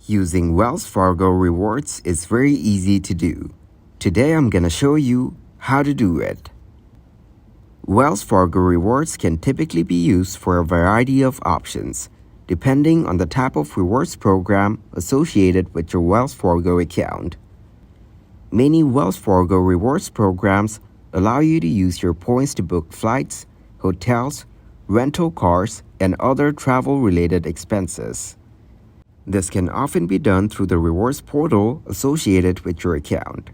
Using Wells Fargo Rewards is very easy to do. Today I'm gonna show you how to do it. Wells Fargo Rewards can typically be used for a variety of options, depending on the type of rewards program associated with your Wells Fargo account. Many Wells Fargo Rewards programs allow you to use your points to book flights, hotels, rental cars, and other travel-related expenses. This can often be done through the rewards portal associated with your account.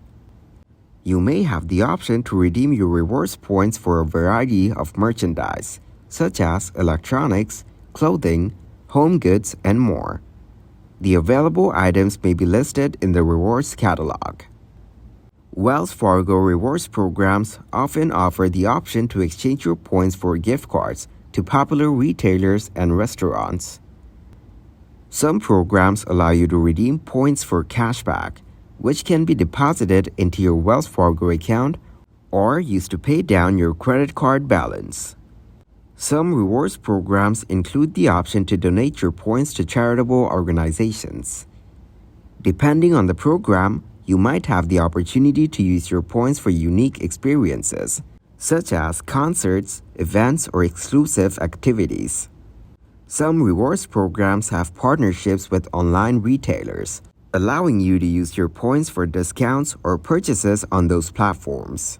You may have the option to redeem your rewards points for a variety of merchandise, such as electronics, clothing, home goods, and more. The available items may be listed in the rewards catalog. Wells Fargo Rewards programs often offer the option to exchange your points for gift cards to popular retailers and restaurants. Some programs allow you to redeem points for cashback, which can be deposited into your Wells Fargo account or used to pay down your credit card balance. Some rewards programs include the option to donate your points to charitable organizations. Depending on the program, you might have the opportunity to use your points for unique experiences, such as concerts, events, or exclusive activities. Some rewards programs have partnerships with online retailers, allowing you to use your points for discounts or purchases on those platforms.